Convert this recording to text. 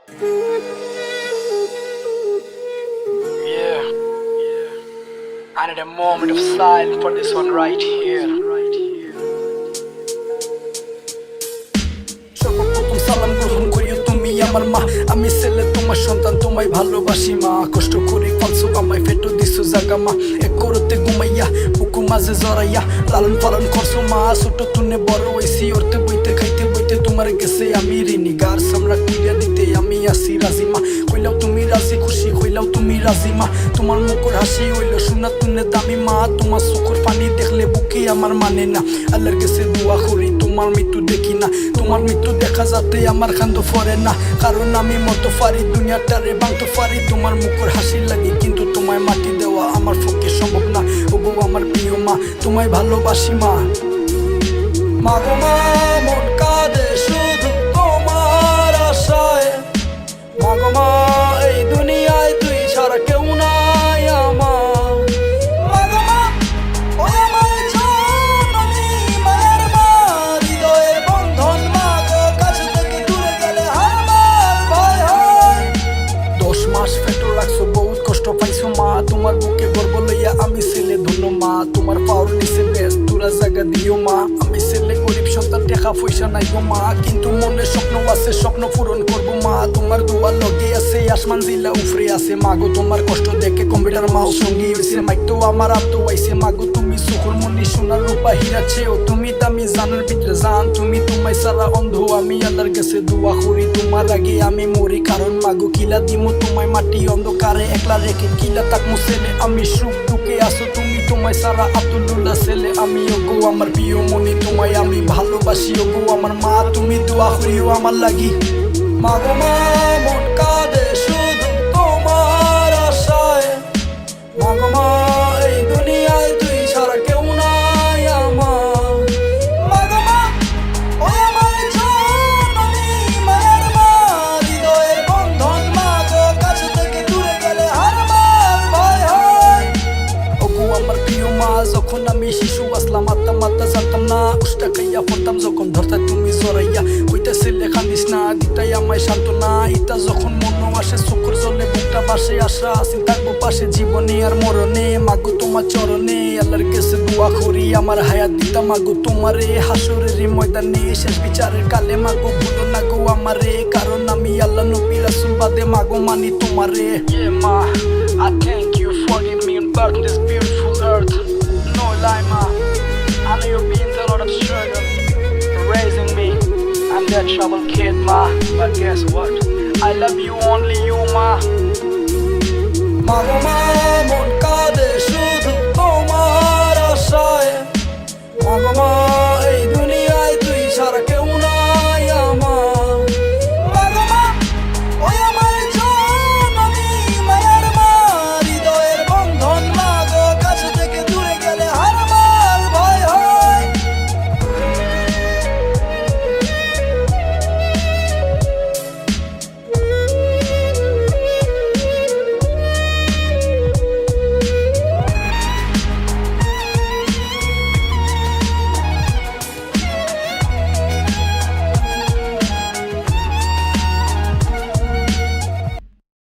Yeah, I need a moment of silence for this one right here. সর্বপ্রথম সালাম গ্রহণ করিও তুমি আমার মা। আমি ছেলে তোমার সন্তান, তোমায় ভালোবাসি মা। কষ্ট করে পালছো আমায়, ফেটো দিছো জাগা মা। এক করতে ঘুমাইয়া বুকু মাঝে জড়াইয়া লালন পালন করছো মা। ছোট তুনে বড় হইছি, অর্থে বইতে খাইতে বইতে তোমার গেছে আমি ঋণী। গার সামরা কুইয়া দিতে আমি আসি রাজি মা। কইলাও তুমি রাজি খুশি, কইলাও তুমি রাজি মা। তোমার মুখর হাসি হইল সোনা তুনে দামি মা। তোমার চোখের পানি দেখলে বুকে আমার মানে না। আল্লাহর কাছে দোয়া করি তোমার মৃত্যু দেখি না। তোমার মৃত্যু দেখা যাতে আমার কান্দ পড়ে না, কারণ আমি মতো পারি দুনিয়াটারে ভাঙতে পারি। তোমার মুখর হাসি লাগে কিন্তু তোমায় মাটি দেওয়া আমার পক্ষে সম্ভব না। ওগো আমার প্রিয় মা, তোমায় ভালোবাসি মা। মা গো মা, মন কাঁদে শুধু তোমার আশায়। মা গো মা, এই দুনিয়ায় তুই ছাড়া কেউ নাই আমার। মা গো মা, ওই আমার জননী মায়ের মা, হৃদয়ের বন্ধন মা গো, কাছে থেকে দূরে গেলে আমার ভয় হয়। 10 মাস পেটে রাখছো, বহুত কষ্ট পাইছো মা। তোমার বুকে গর্ব লইয়া আমি ছেলে ধন্য মা। তোমার পাওয়ার নিচে বেশ তোরা জায়গা দিও মা। আমি ছেলে গরিব সন্তান, টাকা পয়সা নাই গো মা, কিন্তু মনে স্বপ্ন আছে, স্বপ্ন পূরণ করবো মা। তোমার দুয়ার লগে আছে, আসমান জিলা উফরে আছে মা গো। তোমার কষ্ট দেখে কম্পিউটার মাও সঙ্গী হয়েছে, মাইক তো আমার আপ তো আইছে মা গো। তুমি সুখর মনি সোনার রূপা হীরা চেয়েও তুমি দামি জানার ভিতরে জান। তুমি তোমায় সারা অন্ধ, আমি আল্লাহর কাছে দোয়া করি তোমার আগে আমি মরি। কারণ মা গো কিলা দিমু তোমায় মাটি অন্ধকারে একলা রেখে, কিলা তাকমু ছেলে আমি সুখ দুঃখে আসো তুমি। তোমায় সারা আব্দুল্লাহ ছেলে আমি। ওগো আমার প্রিয় মনি, তোমায় আমি ভালোবাসি। ওগো আমার মা, তুমি দোয়া করিও আমার লাগি। মা গো মা, মন কাঁদে শুধু তোমার আশায়। মা গো মা, এই দুনিয়ায় তুই ছাড়া কেউ নাই আমার। মা গো মা, ওই আমার জননী মায়ের মা, হৃদয়ের বন্ধন মা গো, কাছে থেকে দূরে গেলে আমার ভয় হয়। ওগো আমার প্রিয় মা, যখন আমি শিশু আসলাম আত্মা মাত্রা জানতাম না। উষ্টা খাইয়া পড়তাম যখন ধরতা তুমি জড়াইয়া, কইতা ছেলে কান্দিস না, দিতাই আমায় সান্ত্বনা। ইতা যখন মন আসে চোখের জলে বুকটা বাসে, আশা আসি থাকবো পাশে জীবনে আর মরণে। মাগো তোমার চরণে আল্লাহর কাছে দোয়া করি আমার হায়াত দিতা মাগো তোমারে। হাসরের ময়দানে শেষ বিচারের কালে মাগো ভুলো না গো আমারে, কারণ আমি আল্লাহ নবী রাসূল বাদে মাগো মানি তোমারে। Yeah ma, I thank you for giving me birth to this beautiful earth. No lie ma, I know you've been through a lot of struggle raising me. I'm that troubled kid ma, but guess what? I love you, only you ma. Ma go ma.